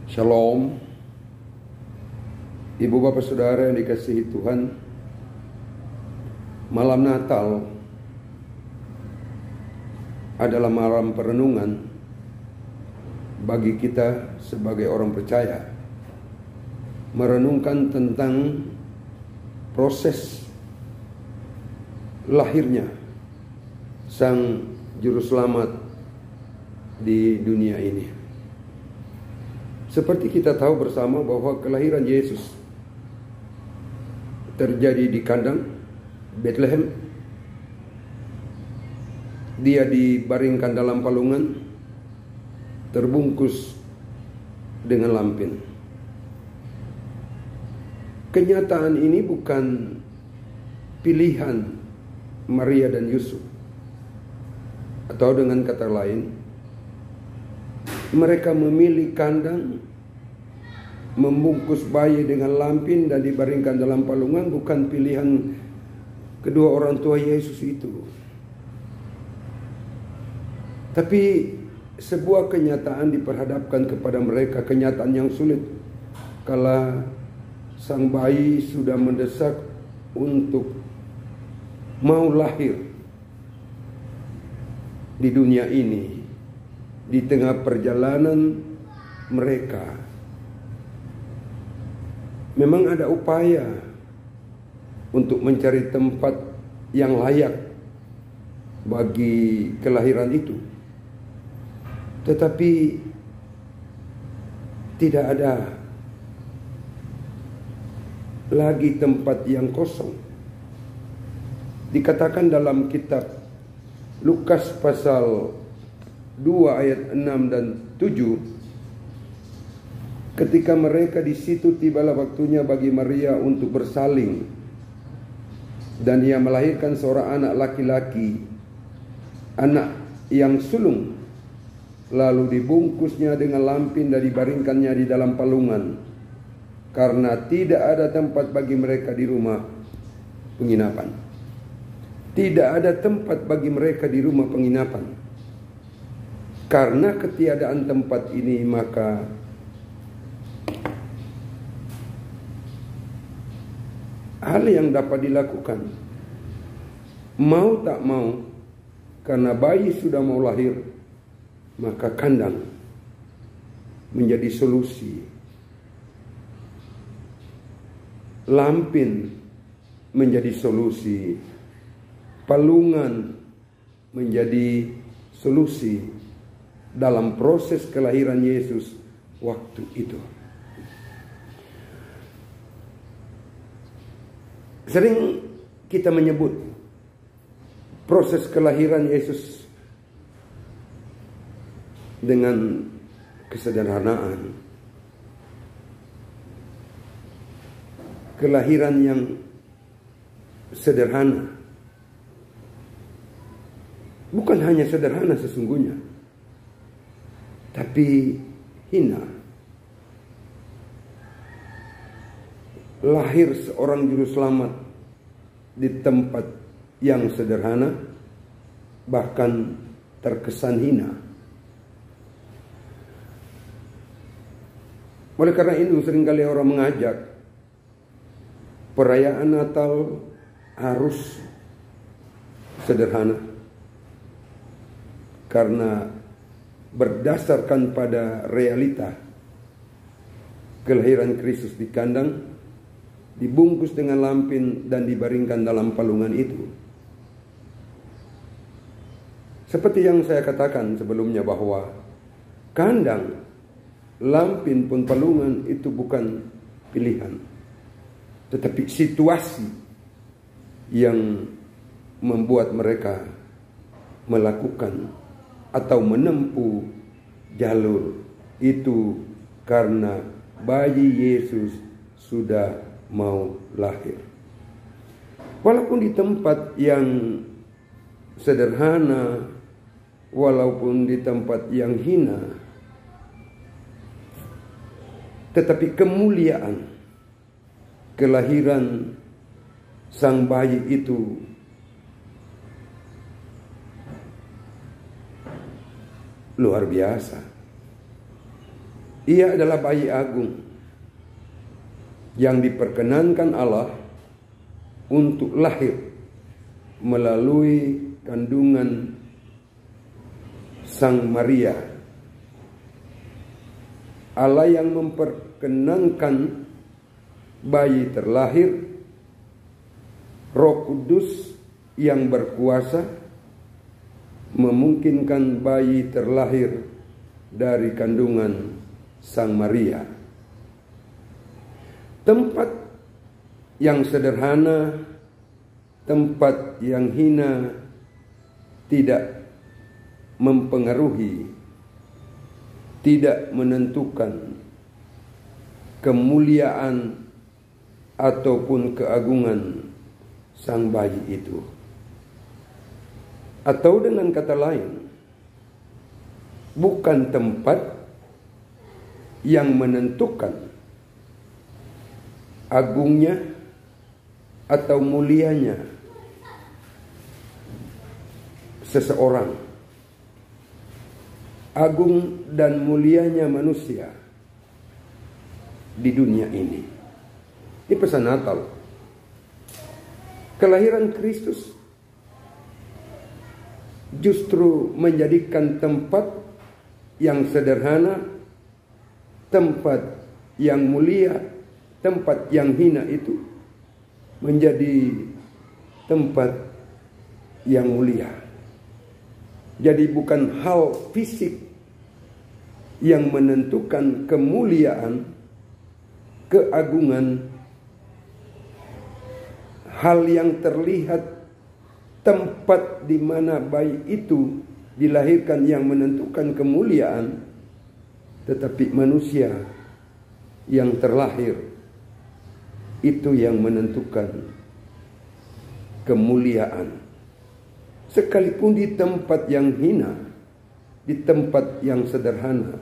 Shalom, Ibu Bapak Saudara yang dikasihi Tuhan. Malam Natal adalah malam perenungan bagi kita sebagai orang percaya, merenungkan tentang proses lahirnya Sang Juru Selamat di dunia ini. Seperti kita tahu bersama bahwa kelahiran Yesus terjadi di kandang Bethlehem. Dia dibaringkan dalam palungan, terbungkus dengan lampin. Kenyataan ini bukan pilihan Maria dan Yusuf, atau dengan kata lain, mereka memilih kandang, membungkus bayi dengan lampin dan dibaringkan dalam palungan bukan pilihan kedua orang tua Yesus itu. Tapi sebuah kenyataan diperhadapkan kepada mereka, kenyataan yang sulit kala sang bayi sudah mendesak untuk mau lahir di dunia ini. Di tengah perjalanan mereka memang ada upaya untuk mencari tempat yang layak bagi kelahiran itu, tetapi tidak ada lagi tempat yang kosong. Dikatakan dalam kitab Lukas pasal 2 ayat 6 dan 7, ketika mereka di situ tibalah waktunya bagi Maria untuk bersalin, dan ia melahirkan seorang anak laki-laki, anak yang sulung, lalu dibungkusnya dengan lampin dan dibaringkannya di dalam palungan, karena tidak ada tempat bagi mereka di rumah penginapan. Tidak ada tempat bagi mereka di rumah penginapan. Karena ketiadaan tempat ini, maka hal yang dapat dilakukan, mau tak mau, karena bayi sudah mau lahir, maka kandang menjadi solusi. Lampin menjadi solusi. Palungan menjadi solusi dalam proses kelahiran Yesus waktu itu. Sering kita menyebut proses kelahiran Yesus dengan kesederhanaan, kelahiran yang sederhana. Bukan hanya sederhana sesungguhnya, tapi hina. Lahir seorang juru selamat di tempat yang sederhana, bahkan terkesan hina. Oleh karena itu seringkali orang mengajak perayaan Natal harus sederhana, karena berdasarkan pada realita kelahiran Kristus di kandang, dibungkus dengan lampin dan dibaringkan dalam palungan itu. Seperti yang saya katakan sebelumnya bahwa kandang, lampin pun palungan itu bukan pilihan, tetapi situasi yang membuat mereka melakukan atau menempuh jalur itu, karena bayi Yesus sudah mau lahir. Walaupun di tempat yang sederhana, walaupun di tempat yang hina, tetapi kemuliaan kelahiran sang bayi itu luar biasa. Ia adalah bayi agung yang diperkenankan Allah untuk lahir melalui kandungan Sang Maria. Allah yang memperkenankan bayi terlahir, Roh Kudus yang berkuasa memungkinkan bayi terlahir dari kandungan Sang Maria. Tempat yang sederhana, tempat yang hina tidak mempengaruhi, tidak menentukan kemuliaan ataupun keagungan sang bayi itu. Atau dengan kata lain, bukan tempat yang menentukan agungnya atau mulianya seseorang, agung dan mulianya manusia di dunia ini. Ini pesan Natal. Kelahiran Kristus justru menjadikan tempat yang sederhana, tempat yang mulia, tempat yang hina itu menjadi tempat yang mulia. Jadi bukan hal fisik yang menentukan kemuliaan, keagungan, hal yang terlihat, tempat di mana bayi itu dilahirkan yang menentukan kemuliaan, tetapi manusia yang terlahir itu yang menentukan kemuliaan. Sekalipun di tempat yang hina, di tempat yang sederhana,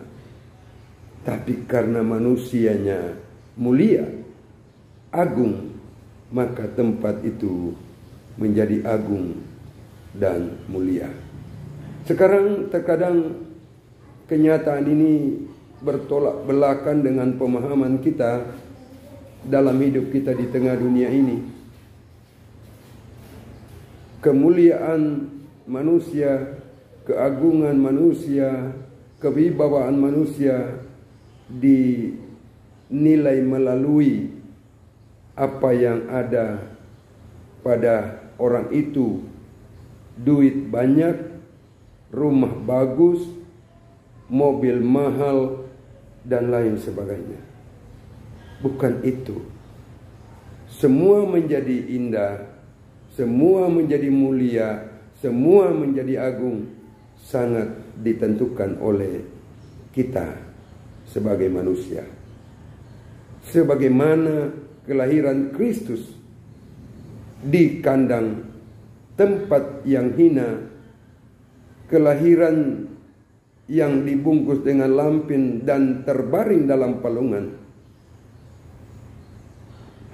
tapi karena manusianya mulia, agung, maka tempat itu menjadi agung dan mulia. Sekarang terkadang kenyataan ini bertolak belakang dengan pemahaman kita dalam hidup kita di tengah dunia ini. Kemuliaan manusia, keagungan manusia, kewibawaan manusia dinilai melalui apa yang ada pada orang itu. Duit banyak, rumah bagus, mobil mahal, dan lain sebagainya. Bukan itu. Semua menjadi indah, semua menjadi mulia, semua menjadi agung, sangat ditentukan oleh kita sebagai manusia. Sebagaimana kelahiran Kristus di kandang tempat yang hina, kelahiran yang dibungkus dengan lampin dan terbaring dalam palungan.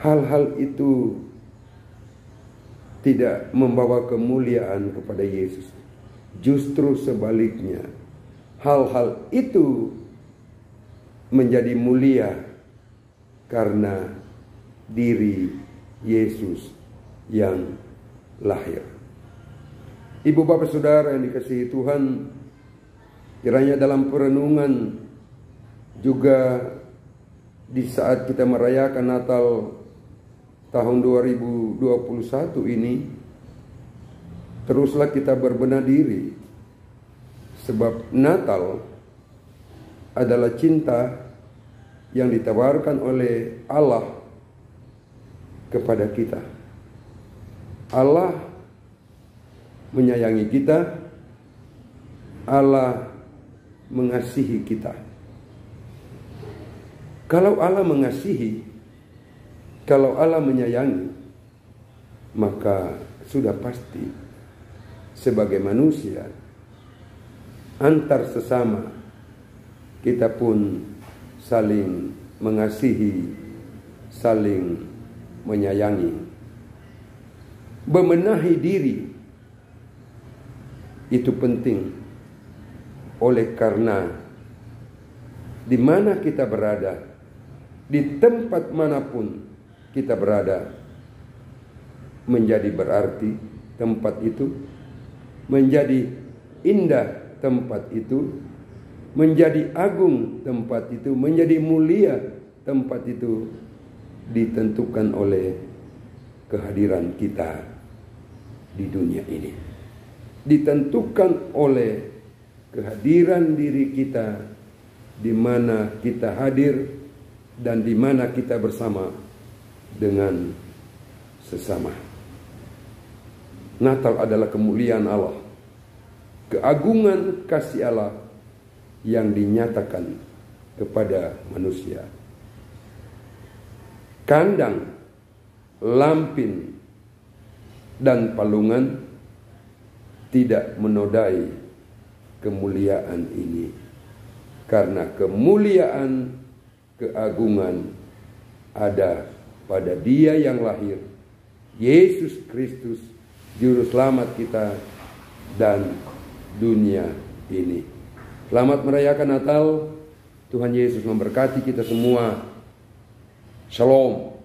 Hal-hal itu tidak membawa kemuliaan kepada Yesus. Justru sebaliknya, hal-hal itu menjadi mulia karena diri Yesus yang lahir. Ibu bapak saudara yang dikasihi Tuhan, kiranya dalam perenungan juga di saat kita merayakan Natal tahun 2021 ini, teruslah kita berbenah diri, sebab Natal adalah cinta yang ditawarkan oleh Allah kepada kita. Allah menyayangi kita, Allah mengasihi kita. Kalau Allah mengasihi, kalau Allah menyayangi, maka sudah pasti sebagai manusia antar sesama kita pun saling mengasihi, saling menyayangi. Bemenahi diri itu penting, oleh karena di mana kita berada, di tempat manapun kita berada, menjadi berarti tempat itu, menjadi indah tempat itu, menjadi agung tempat itu, menjadi mulia tempat itu, ditentukan oleh kehadiran kita di dunia ini. Ditentukan oleh kehadiran diri kita, di mana kita hadir dan di mana kita bersama dengan sesama. Natal adalah kemuliaan Allah, keagungan kasih Allah yang dinyatakan kepada manusia. Kandang, lampin, dan palungan tidak menodai kemuliaan ini, karena kemuliaan, keagungan ada pada Dia yang lahir, Yesus Kristus, Juru Selamat kita dan dunia ini. Selamat merayakan Natal. Tuhan Yesus memberkati kita semua. Shalom.